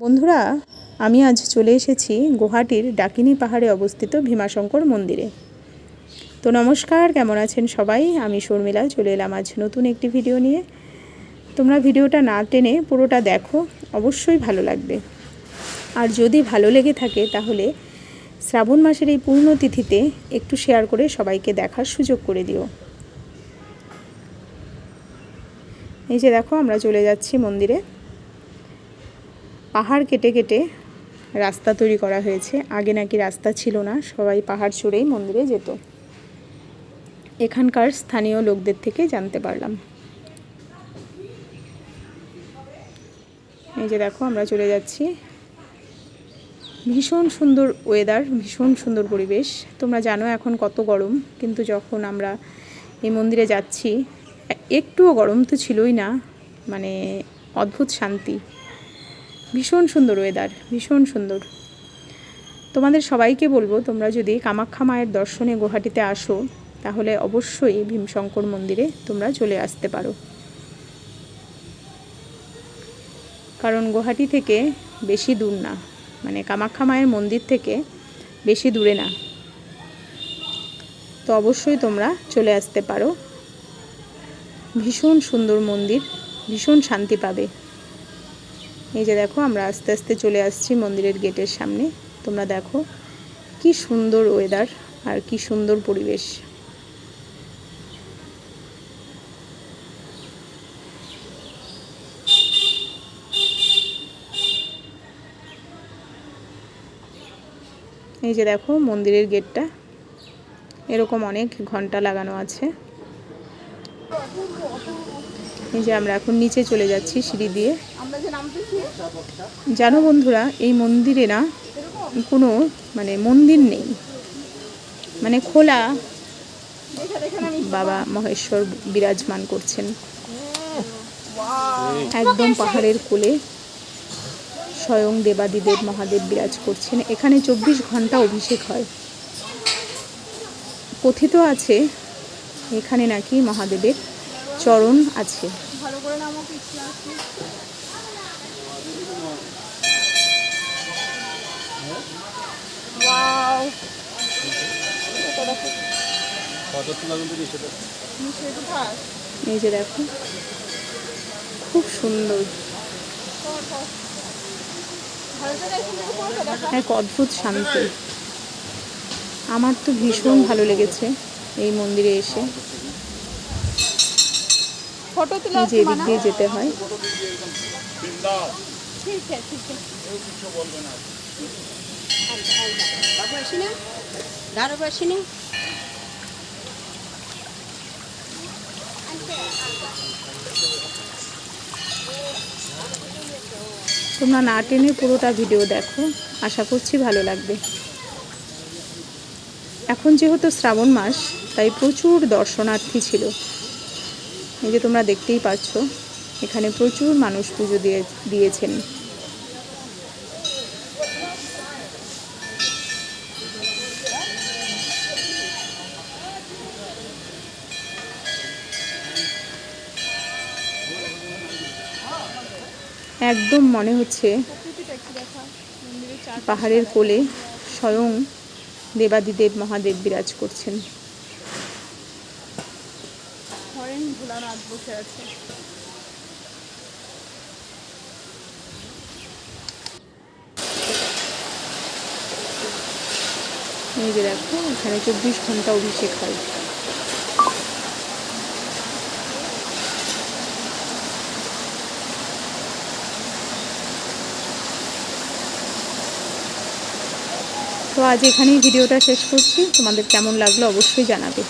বন্ধুরা, আমি আজ চলে এসেছি গুয়াহাটির ডাকিনী পাহাড়ে অবস্থিত ভীমাশঙ্কর মন্দিরে। তো নমস্কার, কেমন আছেন সবাই? আমি শর্মিলা চলে এলাম আজ নতুন একটি ভিডিও নিয়ে। তোমরা ভিডিওটা না টেনে পুরোটা দেখো, অবশ্যই ভালো লাগবে। আর যদি ভালো লেগে থাকে তাহলে শ্রাবণ মাসের এই পূর্ণতিথিতে একটু শেয়ার করে সবাইকে দেখার সুযোগ করে দিও। এই যে দেখো, আমরা চলে যাচ্ছি মন্দিরে। পাহাড় কেটে কেটে রাস্তা তৈরি করা হয়েছে। আগে নাকি রাস্তা ছিল না, সবাই পাহাড় চড়েই মন্দিরে যেত। এখানকার স্থানীয় লোকদের থেকে জানতে পারলাম। এই যে দেখো, আমরা চলে যাচ্ছি। ভীষণ সুন্দর ওয়েদার, ভীষণ সুন্দর পরিবেশ। তোমরা জানো এখন কত গরম, কিন্তু যখন আমরা এই মন্দিরে যাচ্ছি একটুও গরম তো ছিলই না, মানে অদ্ভুত শান্তি। ভীষণ সুন্দর ওয়েদার, ভীষণ সুন্দর। তোমাদের সবাইকে বলবো, তোমরা যদি কামাখ্যা মায়ের দর্শনে গুয়াহাটিতে আসো তাহলে অবশ্যই ভীমশঙ্কর মন্দিরে তোমরা চলে আসতে পারো। কারণ গুয়াহাটি থেকে বেশি দূর না, মানে কামাখ্যা মায়ের মন্দির থেকে বেশি দূরে না। তো অবশ্যই তোমরা চলে আসতে পারো। ভীষণ সুন্দর মন্দির, ভীষণ শান্তি পাবে। এই যে দেখো, আমরা আস্তে আস্তে চলে আসছি মন্দিরের গেটের সামনে। তোমরা দেখো কি সুন্দর ওয়েদার আর কি সুন্দর পরিবেশ। এই যে দেখো মন্দিরের গেটটা, এরকম অনেক ঘন্টা লাগানো আছে। এই যে আমরা এখন নিচে চলে যাচ্ছি সিঁড়ি দিয়ে। জানো বন্ধুরা, এই মন্দিরে না কোনো মানে মন্দির নেই, মানে খোলা বাবা মহেশ্বর বিরাজমান করছেন একদম পাহাড়ের কোলে। স্বয়ং দেবাদিদেব মহাদেব বিরাজ করছেন এখানে। 24 ঘন্টা অভিষেক হয়। কথিত আছে এখানে নাকি মহাদেবের চরণ আছে। এই যে দেখো, খুব সুন্দর, এক অদ্ভুত শান্তি। আমার তো ভীষণ ভালো লেগেছে এই মন্দিরে এসে। যে এদিক দিয়ে যেতে হয়। তোমরা না টেনে পুরোটা ভিডিও দেখো, আশা করছি ভালো লাগবে। এখন যেহেতু শ্রাবণ মাস, তাই প্রচুর দর্শনার্থী ছিল। এই যে তোমরা দেখতেই পাচ্ছ, এখানে প্রচুর মানুষ পুজো দিয়েছেন। একদম মনে হচ্ছে পাহাড়ের কোলে স্বয়ং দেবাদিদেব মহাদেব বিরাজ করছেন। এই যে দেখো, এখানে 24 ঘন্টা অভিষেক হয়। তো আজ এখানেই ভিডিওটা শেষ করছি। তোমাদের কেমন লাগলো অবশ্যই জানাবে।